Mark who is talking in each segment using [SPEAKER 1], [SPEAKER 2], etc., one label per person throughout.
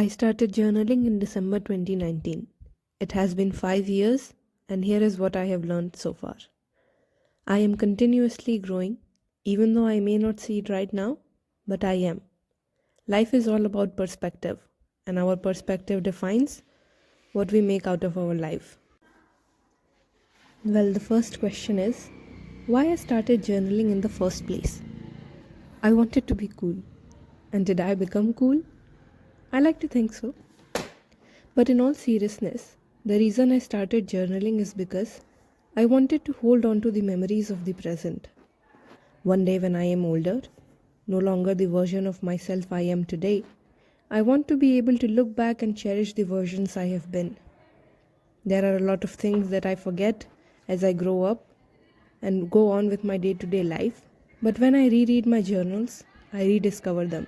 [SPEAKER 1] I started journaling in December 2019. It has been 5 years, and here is what I have learned so far. I am continuously growing, even though I may not see it right now, but I am. Life is all about perspective, and our perspective defines what we make out of our life. Well, the first question is why I started journaling in the first place. I wanted to be cool. And did I become cool? I like to think so. But in all seriousness, the reason I started journaling is because I wanted to hold on to the memories of the present. One day when I am older, no longer the version of myself I am today, I want to be able to look back and cherish the versions I have been. There are a lot of things that I forget as I grow up and go on with my day-to-day life, but when I reread my journals, I rediscover them.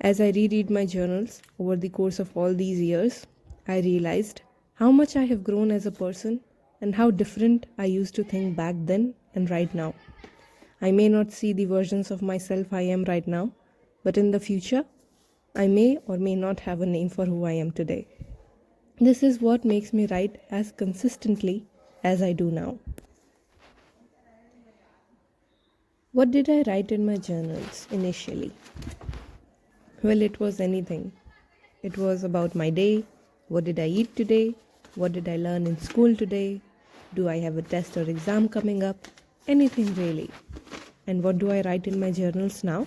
[SPEAKER 1] As I reread my journals over the course of all these years, I realized how much I have grown as a person and how different I used to think back then and right now. I may not see the versions of myself I am right now, but in the future, I may or may not have a name for who I am today. This is what makes me write as consistently as I do now. What did I write in my journals initially? Well, it was anything. It was about my day. What did I eat today? What did I learn in school today? Do I have a test or exam coming up? Anything really. And what do I write in my journals now?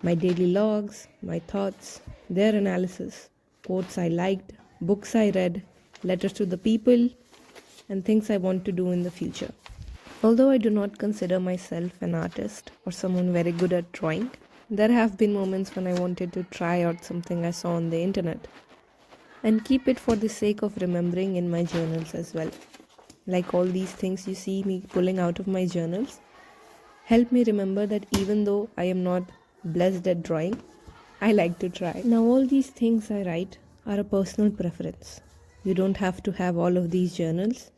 [SPEAKER 1] My daily logs, my thoughts, their analysis, quotes I liked, books I read, letters to the people, and things I want to do in the future. Although I do not consider myself an artist or someone very good at drawing, there have been moments when I wanted to try out something I saw on the internet and keep it for the sake of remembering in my journals as well. Like all these things you see me pulling out of my journals, help me remember that even though I am not blessed at drawing, I like to try. Now all these things I write are a personal preference. You don't have to have all of these journals.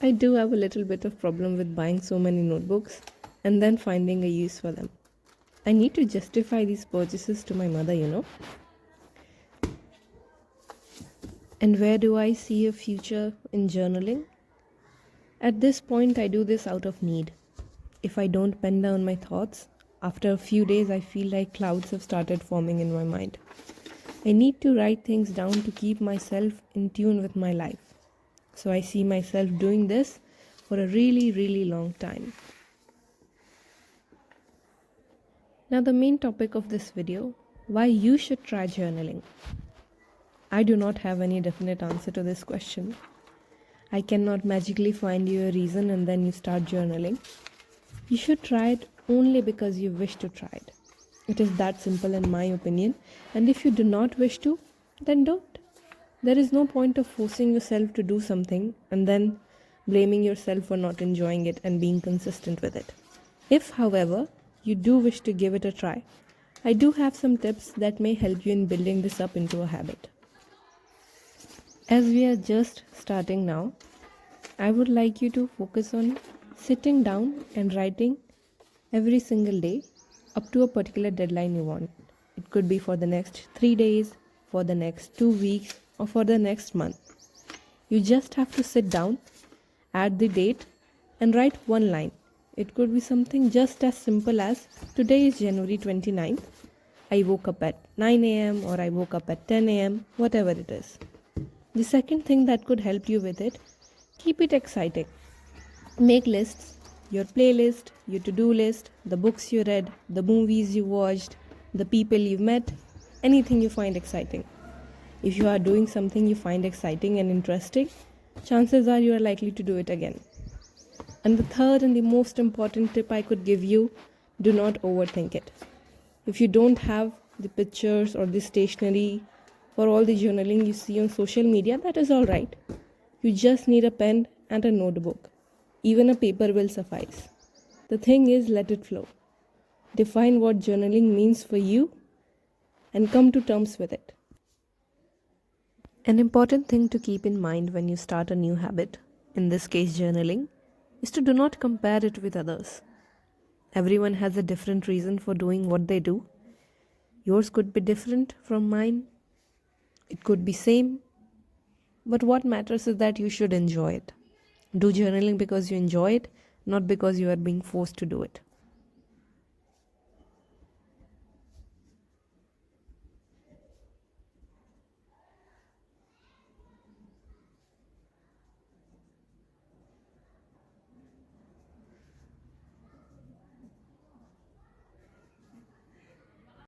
[SPEAKER 1] I do have a little bit of problem with buying so many notebooks and then finding a use for them. I need to justify these purchases to my mother, And where do I see a future in journaling? At this point, I do this out of need. If I don't pen down my thoughts, after a few days, I feel like clouds have started forming in my mind. I need to write things down to keep myself in tune with my life. So I see myself doing this for a really, really long time. Now the main topic of this video, why you should try journaling. I do not have any definite answer to this question. I cannot magically find you a reason and then you start journaling. You should try it only because you wish to try it. It is that simple in my opinion, and if you do not wish to, then don't. There is no point of forcing yourself to do something and then blaming yourself for not enjoying it and being consistent with it. If, however, you do wish to give it a try, I do have some tips that may help you in building this up into a habit. As we are just starting now, I would like you to focus on sitting down and writing every single day up to a particular deadline you want. It could be for the next 3 days, for the next 2 weeks, or for the next month. You just have to sit down, add the date, and write one line. It could be something just as simple as today is January 29th. I woke up at 9 a.m. or I woke up at 10 a.m., whatever it is. The second thing that could help you with it, keep it exciting. Make lists, your playlist, your to-do list, the books you read, the movies you watched, the people you've met, anything you find exciting. If you are doing something you find exciting and interesting, chances are you are likely to do it again. And the third and the most important tip I could give you, do not overthink it. If you don't have the pictures or the stationery for all the journaling you see on social media, that is all right. You just need a pen and a notebook. Even a paper will suffice. The thing is, let it flow. Define what journaling means for you and come to terms with it. An important thing to keep in mind when you start a new habit, in this case journaling, is to do not compare it with others. Everyone has a different reason for doing what they do. Yours could be different from mine. It could be same. But what matters is that you should enjoy it. Do journaling because you enjoy it, not because you are being forced to do it.